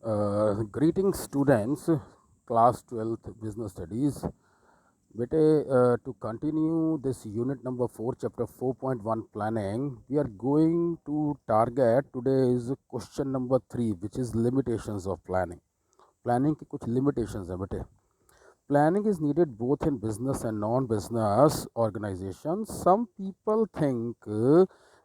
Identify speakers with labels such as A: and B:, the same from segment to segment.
A: Greeting students, class 12th business studies. बेटे, to continue this unit number 4, chapter 4.1 planning, we are going to target today's question number 3, which is limitations of planning. Planning की कुछ limitations है बेटे. Planning is needed both in business and non-business organizations. Some people think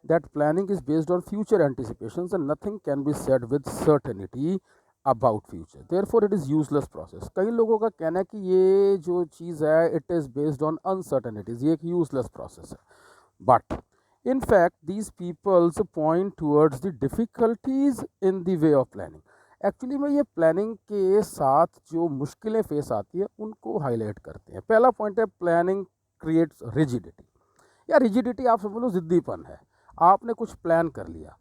A: that planning is based on future anticipations and nothing can be said with certainty about future. Therefore, it is useless process. कई लोगों का कहना है कि ये जो चीज़ है, it is based on uncertainties. ये एक useless process है. But in fact, these peoples point towards the difficulties in the way of planning. Actually में ये प्लानिंग के साथ जो मुश्किलें फेस आती है उनको हाईलाइट करते हैं. पहला पॉइंट है प्लानिंग क्रिएट्स रिजिडिटी. या रिजिडिटी आप समझ लो ज़िद्दीपन है. आपने कुछ प्लान कर लिया.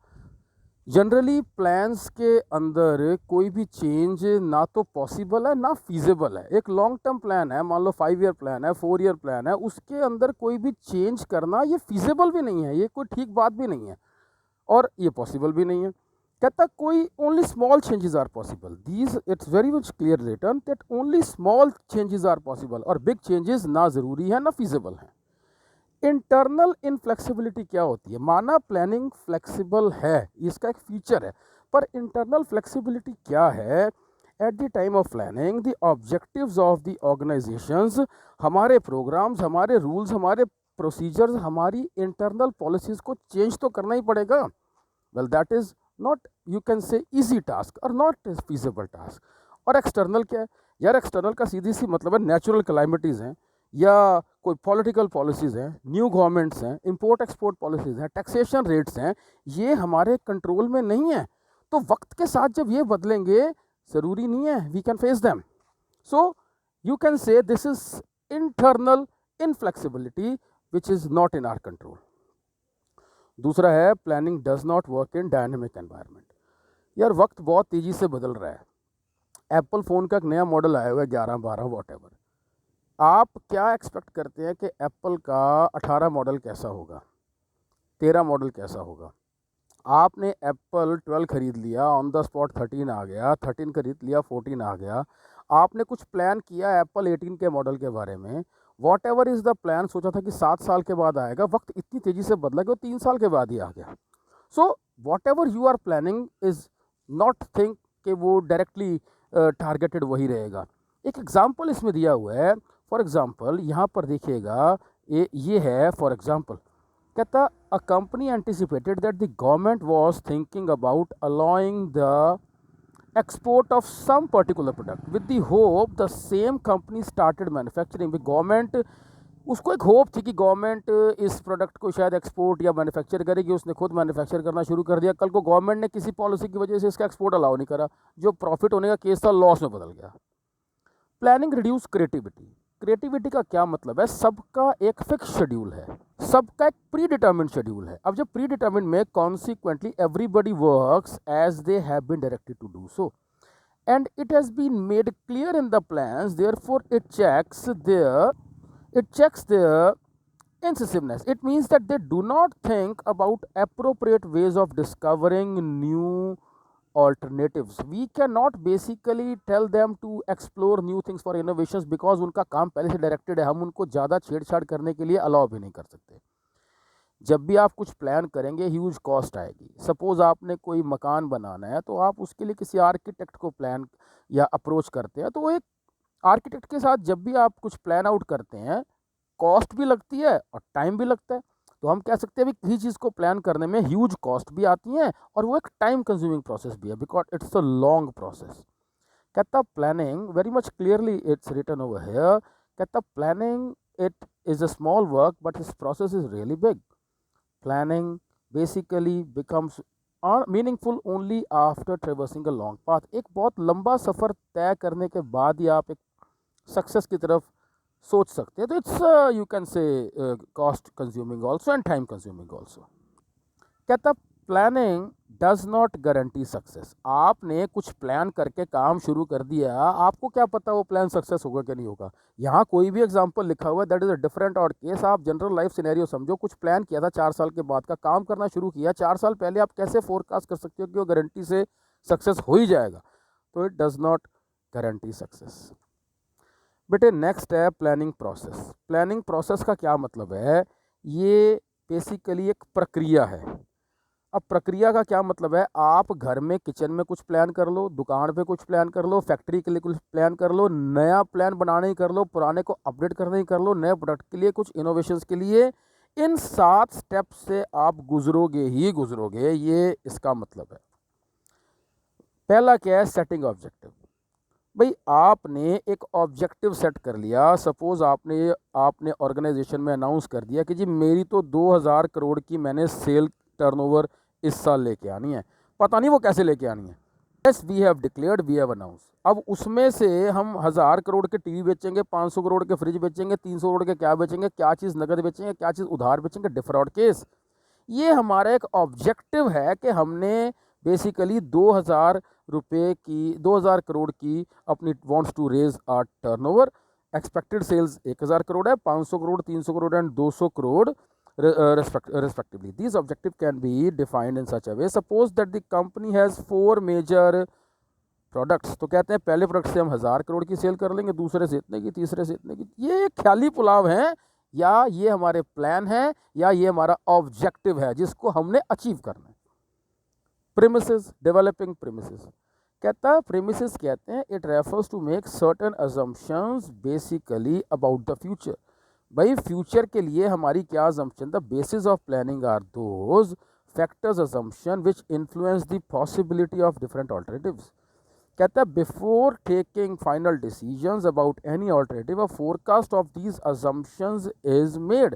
A: जनरली प्लान्स के अंदर कोई भी चेंज ना तो पॉसिबल है ना फीजिबल है. एक लॉन्ग टर्म प्लान है, मान लो 5 ईयर प्लान है, 4 ईयर प्लान है, उसके अंदर कोई भी चेंज करना ये फीजिबल भी नहीं है, ये कोई ठीक बात भी नहीं है और ये पॉसिबल भी नहीं है. कहता कोई only small changes are possible. These it's very much clear written that only small changes are possible और बिग चेंजेस ना ज़रूरी है ना फीजिबल है. इंटरनल इनफ्लेक्सिबिलिटी क्या होती है? माना प्लानिंग फ्लेक्सिबल है, इसका एक फीचर है, पर इंटरनल फ्लेक्सिबिलिटी क्या है? At the time of planning the objectives of the organisations, हमारे प्रोग्राम्स, हमारे रूल्स, हमारे प्रोसीजर्स, हमारी इंटरनल पॉलिसीज़ को चेंज तो करना ही पड़ेगा. Well that is not, you can से ईजी टास्क और नॉट फीजिबल टास्क. और एक्सटर्नल क्या है यार? एक्सटर्नल का सीधी सी मतलब है नेचुरल क्लाइमेटीज़ हैं या कोई पॉलिटिकल पॉलिसीज़ हैं, न्यू गवर्नमेंट्स हैं, इंपोर्ट एक्सपोर्ट पॉलिसीज़ हैं, टैक्सेशन रेट्स हैं, ये हमारे कंट्रोल में नहीं है. तो वक्त के साथ जब ये बदलेंगे ज़रूरी नहीं है we can face them. So you can say this is internal inflexibility which is not in our control. दूसरा है planning does not work in dynamic environment. यार वक्त बहुत तेज़ी से बदल रहा है. एप्पल फ़ोन का एक नया मॉडल आया हुआ है, 11, 12 वॉट एवर. आप क्या एक्सपेक्ट करते हैं कि एप्पल का 18 मॉडल कैसा होगा, 13 मॉडल कैसा होगा? आपने एप्पल 12 ख़रीद लिया, ऑन द स्पॉट 13 आ गया, 13 ख़रीद लिया, 14 आ गया. आपने कुछ प्लान किया एप्पल 18 के मॉडल के बारे में, what ever is the plan, सोचा था कि 7 साल के बाद आएगा, वक्त इतनी तेज़ी से बदला कि वो 3 साल के बाद ही आ गया. So what ever you are planning is not think कि वो डायरेक्टली टारगेटेड वही रहेगा. एक एग्जाम्पल इसमें दिया हुआ है. फॉर एग्ज़ाम्पल यहाँ पर देखिएगा, ये है फॉर एग्ज़ाम्पल. कहता a company anticipated that the government was thinking about allowing the export of some particular product with the hope the same company started manufacturing. Government, उसको एक होप थी कि गवर्नमेंट इस प्रोडक्ट को शायद एक्सपोर्ट या manufacture करेगी. उसने खुद मैन्युफैक्चर करना शुरू कर दिया. कल को गवर्नमेंट ने किसी पॉलिसी की वजह से इसका एक्सपोर्ट अलाउ नहीं करा. जो प्रॉफिट होने का केस था लॉस में बदल गया. Planning reduce creativity. क्रिएटिविटी का क्या मतलब है? सबका एक फिक्स शेड्यूल है, सबका एक प्री डिटर्मिन्ड शेड्यूल है. अब जब प्री डिटर्मिन्ड में consequently everybody works as they have been directed to do so and it has been made clear in the plans, therefore it checks their incisiveness. It means that they do not think about appropriate ways of discovering new alternatives. We cannot basically tell them to explore new things for innovations because उनका काम पहले से directed है. हम उनको ज़्यादा छेड़छाड़ करने के लिए अलाउ भी नहीं कर सकते. जब भी आप कुछ प्लान करेंगे ह्यूज कॉस्ट आएगी. सपोज़ आपने कोई मकान बनाना है तो आप उसके लिए किसी आर्किटेक्ट को प्लान या अप्रोच करते हैं. तो एक आर्किटेक्ट के साथ जब भी आप कुछ प्लान आउट करते हैं कॉस्ट भी लगती है और टाइम भी लगता है. तो हम कह सकते हैं किसी चीज़ को प्लान करने में ह्यूज कॉस्ट भी आती हैं और वो एक टाइम कंज्यूमिंग प्रोसेस भी है because it's a long process. कहता planning very much clearly it's written over here. कहता planning it is a small work but this process is really big. Planning basically becomes meaningful only after traversing a long path. एक बहुत लंबा सफ़र तय करने के बाद ही आप एक सक्सेस की तरफ सोच सकते हैं. तो it's you can say cost consuming also and time consuming also. कहता planning does not guarantee success. आपने कुछ प्लान करके काम शुरू कर दिया, आपको क्या पता वो प्लान सक्सेस होगा कि नहीं होगा. यहाँ कोई भी एग्जांपल लिखा हुआ है दैट इज़ अ डिफरेंट और केस. आप जनरल लाइफ सिनेरियो समझो. कुछ प्लान किया था 4 साल के बाद का, काम करना शुरू किया 4 साल पहले, आप कैसे फोरकास्ट कर सकते हो कि वो गारंटी से सक्सेस हो ही जाएगा? तो it does not guarantee success. बेटे नेक्स्ट है प्लानिंग प्रोसेस। प्लानिंग प्रोसेस का क्या मतलब है, ये बेसिकली एक प्रक्रिया है। अब प्रक्रिया का क्या मतलब है, आप घर में किचन में कुछ प्लान कर लो, दुकान पे कुछ प्लान कर लो, फैक्ट्री के लिए कुछ प्लान कर लो, नया प्लान बनाने ही कर लो, पुराने को अपडेट करने ही कर लो, नए प्रोडक्ट के लिए, कुछ इनोवेशंस के लिए। इन 7 स्टेप से आप गुजरोगे ही गुजरोगे, ये इसका मतलब है। पहला क्या है, सेटिंग ऑब्जेक्टिव। भाई आपने एक ऑब्जेक्टिव सेट कर लिया, सपोज आपने ऑर्गेनाइजेशन में अनाउंस कर दिया कि जी मेरी तो 2000 करोड़ की मैंने सेल टर्नओवर इस साल लेके आनी है। पता नहीं वो कैसे लेके आनी है, yes we have declared, we have announce. अब उसमें से हम 1000 करोड़ के टीवी बेचेंगे, 500 करोड़ के फ्रिज बेचेंगे, 300 करोड़ के क्या बेचेंगे, क्या चीज़ नगद बेचेंगे, क्या चीज़ उधार बेचेंगे, डिफरॉड केस। ये हमारा एक ऑब्जेक्टिव है कि हमने बेसिकली 2000 करोड़ की अपनी wants to raise our turnover. Expected sales 1000 crore है, 500 crore, 300 crore and 200 crore respectively. These objectives can be defined in such a way. Suppose that the company has 4 major products, तो कहते हैं पहले प्रोडक्ट से हम 1000 करोड़ की सेल कर लेंगे, दूसरे से इतने की, तीसरे से इतने की। ये ख्याली पुलाव है, या ये हमारे प्लान है, या ये हमारा ऑब्जेक्टिव है जिसको हमने अचीव करना है। Premises, developing premises. कहता है प्रीमिसेस कहते हैं it refers to make certain assumptions basically about the future. भाई फ्यूचर के लिए हमारी क्या assumption, the basis of planning are those factors assumption which influence the possibility of different alternatives. कहता है before taking final decisions about any alternative, a forecast of these assumptions is made.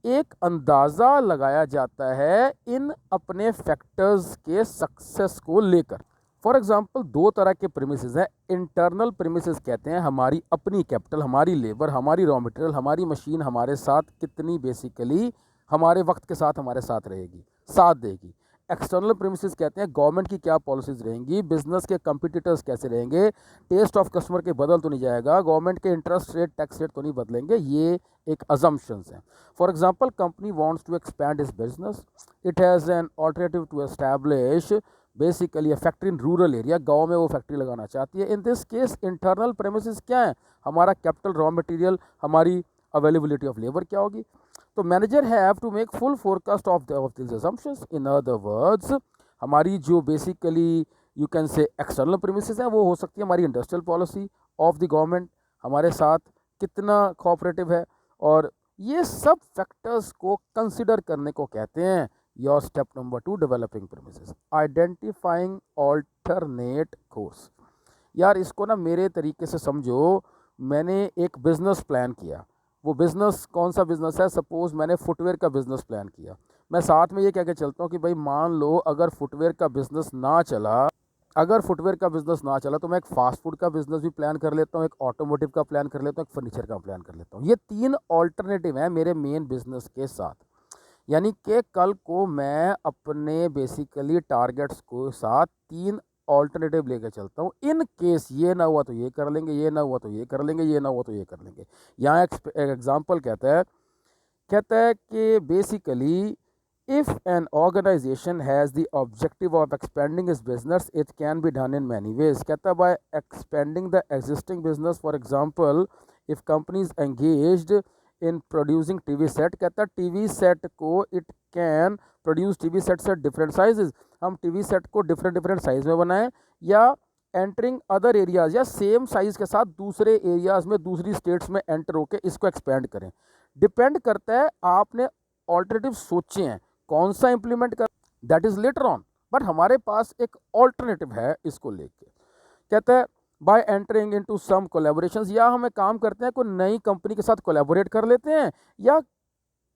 A: एक अंदाज़ा लगाया जाता है इन अपने फैक्टर्स के success को लेकर। फॉर एग्जाम्पल 2 तरह के प्रीमिसेस हैं। इंटरनल प्रीमिसेस कहते हैं हमारी अपनी कैपिटल, हमारी लेबर, हमारी रॉ मटेरियल, हमारी मशीन हमारे साथ कितनी बेसिकली हमारे वक्त के साथ हमारे साथ रहेगी, साथ देगी। एक्सटर्नल प्रीमिसेस कहते हैं गवर्नमेंट की क्या पॉलिसीज रहेंगी, बिजनेस के कंपटीटर्स कैसे रहेंगे, टेस्ट ऑफ कस्टमर के बदल तो नहीं जाएगा, गवर्नमेंट के इंटरेस्ट रेट, टैक्स रेट तो नहीं बदलेंगे। ये एक अजम्पशंस हैं। For example company wants to expand its business, it has an alternative to establish basically a factory in rural area, गाँव में वो फैक्ट्री लगाना चाहती है। In this case internal premises क्या है, हमारा कैपिटल, रॉ मटेरियल, हमारी अवेलेबिलिटी ऑफ लेबर क्या होगी। तो manager have to make full forecast of this assumptions. In other words हमारी जो basically you can say external premises है, वो हो सकती है हमारी industrial policy of the government, हमारे साथ कितना कोऑपरेटिव है, और ये सब फैक्टर्स को कंसिडर करने को कहते हैं your step number 2 developing premises, identifying alternate course. यार इसको ना मेरे तरीके से समझो, मैंने एक बिजनेस प्लान किया। वो बिज़नेस कौन सा बिज़नेस है, सपोज़ मैंने फुटवेयर का बिज़नेस प्लान किया। मैं साथ में ये कह के चलता हूँ कि भाई मान लो अगर फुटवेयर का बिज़नेस ना चला, तो मैं एक फास्ट फूड का बिज़नेस भी प्लान कर लेता हूँ, एक ऑटोमोटिव का प्लान कर लेता हूँ, एक फर्नीचर का प्लान कर लेता हूँ। ये 3 ऑल्टरनेटिव हैं मेरे मेन बिज़नेस के साथ। यानी कि कल को मैं अपने बेसिकली टारगेट्स को साथ 3 ऑल्टरनेटिव लेकर चलता हूँ। इन केस ये ना हुआ तो ये कर लेंगे, ये ना हुआ तो ये कर लेंगे, ये ना हुआ तो ये कर लेंगे। यहाँ एक एग्जाम्पल कहता है कि basically if an organisation has the objective of expanding is business, it can be done in many ways. कहता है by expanding the existing business, for example if companies engaged in producing TV set, कहता है TV set को it can produce TV sets at different sizes. हम TV set को different size में बनाएं, या एंटरिंग अदर एरियाज, या same size के साथ दूसरे एरियाज में, दूसरी स्टेट्स में एंटर होकर इसको एक्सपेंड करें। डिपेंड करता है आपने ऑल्टरनेटिव सोचे हैं, कौन सा इंप्लीमेंट कर, that is later on, but हमारे पास एक ऑल्टरनेटिव है इसको लेके। कहता है by entering into some collaborations, या हम एक काम करते हैं कोई नई कंपनी के साथ कोलैबोरेट कर लेते हैं, या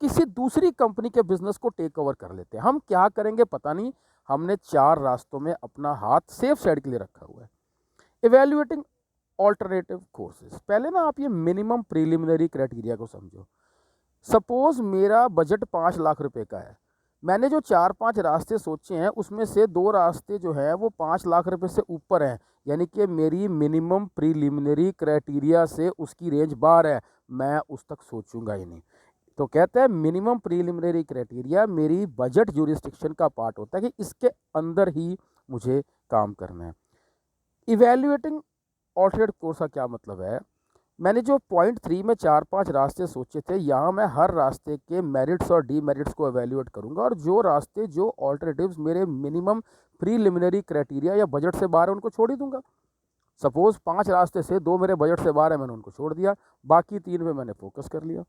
A: किसी दूसरी कंपनी के बिजनेस को टेक ओवर कर लेते हैं। हम क्या करेंगे पता नहीं, हमने 4 रास्तों में अपना हाथ सेफ साइड के लिए रखा हुआ है। इवेल्युएटिंग ऑल्टरनेटिव कोर्सेज, पहले ना आप ये मिनिमम प्रीलिमिनरी क्राइटेरिया को समझो। सपोज मेरा बजट 5 लाख रुपए का है, मैंने जो 4-5 रास्ते सोचे हैं उसमें से 2 रास्ते जो हैं वो 5 लाख रुपए से ऊपर हैं, यानी कि मेरी मिनिमम प्रीलिमिनरी क्राइटेरिया से उसकी रेंज बाहर है, मैं उस तक सोचूंगा ही नहीं। तो कहते हैं मिनिमम प्रीलिमिनरी क्राइटेरिया मेरी बजट ज्यूरिस्डिक्शन का पार्ट होता है कि इसके अंदर ही मुझे काम करना है। इवेल्युएटिंग ऑल्टरनेट कोर्स का क्या मतलब है, मैंने जो पॉइंट 3 में 4-5 रास्ते सोचे थे, यहाँ मैं हर रास्ते के मेरिट्स और डीमेरिट्स को एवेल्युएट करूँगा, और जो रास्ते जो ऑल्टरनेटिव्स मेरे मिनिमम प्रीलिमिनरी क्राइटेरिया या बजट से बाहर है उनको छोड़ ही दूंगा। सपोज 5 रास्ते से 2 मेरे बजट से बाहर है, मैंने उनको छोड़ दिया, बाकी 3 पे मैंने फोकस कर लिया।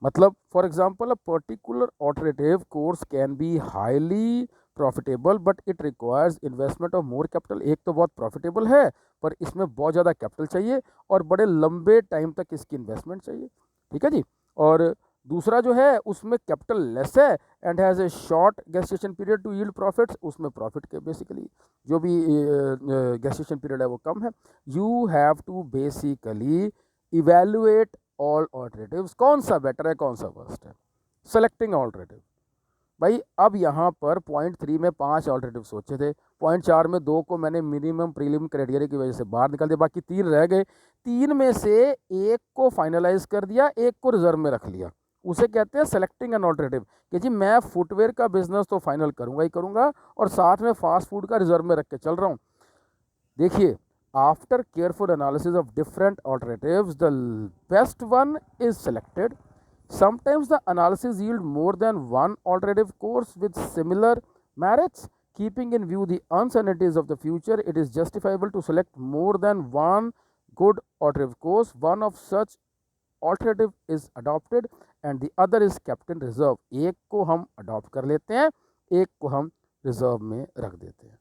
A: मतलब for example a particular alternative course can be highly profitable but it requires investment of more capital. एक तो बहुत प्रॉफिटेबल है पर इसमें बहुत ज़्यादा कैपिटल चाहिए और बड़े लंबे टाइम तक इसकी इन्वेस्टमेंट चाहिए, ठीक है जी। और दूसरा जो है उसमें कैपिटल लेस है and has a short gestation period to yield profits, उसमें प्रॉफिट के बेसिकली जो भी गेस्टेशन पीरियड है वो कम है। You have to basically evaluate all alternatives, कौन सा बेटर है कौन सा वर्स्ट है, सेलेक्टिंग ऑल्टरनेटिव। भाई अब यहाँ पर पॉइंट 3 में 5 ऑल्टरनेटिव सोचे थे, पॉइंट 4 में 2 को मैंने मिनिमम प्रीलिम क्राइटेरिया की वजह से बाहर निकाल दिया, बाकी 3 रह गए। 3 में से एक को फाइनलाइज कर दिया, एक को रिजर्व में रख लिया, उसे कहते हैं सेलेक्टिंग एन ऑल्टरनेटिव कि जी मैं फुटवेयर का बिजनेस तो फाइनल करूंगा ही करूंगा और साथ में फास्ट फूड का रिजर्व में रख के चल रहा हूँ। देखिए, after careful analysis of different alternatives, the best one is selected. Sometimes the analysis yield more than one alternative course with similar merits. Keeping in view the uncertainties of the future, it is justifiable to select more than one good alternative course. One of such alternative is adopted and the other is kept in reserve. एक को हम adopt कर लेते हैं, एक को हम reserve में रख देते हैं।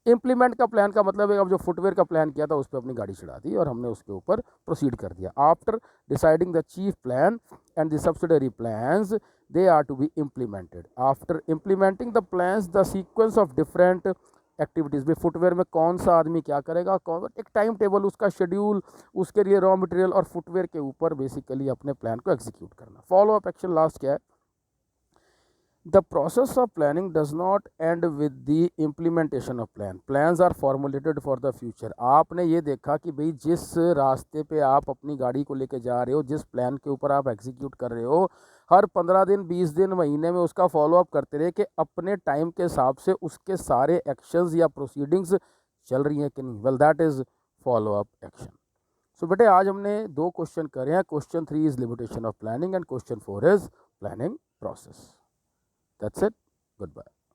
A: इम्प्लीमेंट का प्लान का मतलब है अब जो फुटवेयर का प्लान किया था उस पर अपनी गाड़ी चढ़ा दी और हमने उसके ऊपर प्रोसीड कर दिया। After deciding the chief plan and the subsidiary plans they are to be implemented. After implementing the plans the sequence of different activities भी फुटवेयर में कौन सा आदमी क्या करेगा, कौन एक टाइम टेबल उसका शेड्यूल, उसके लिए रॉ मटेरियल और फुटवेयर के ऊपर बेसिकली अपने प्लान को एग्जीक्यूट करना। फॉलो अप एक्शन लास्ट क्या है, the process of planning does not end with the implementation of plan. Plans are formulated for the future. आपने ये देखा कि भाई जिस रास्ते पे आप अपनी गाड़ी को लेके जा रहे हो, जिस प्लान के ऊपर आप एग्जीक्यूट कर रहे हो, हर 15 दिन 20 दिन महीने में उसका फॉलोअप करते रहे कि अपने टाइम के हिसाब से उसके सारे एक्शंस या प्रोसीडिंग्स चल रही हैं कि नहीं। Well that is follow up action. So बेटे आज हमने 2 क्वेश्चन करे हैं। Question 3 is limitation of planning and question 4 is planning process. That's it. Goodbye.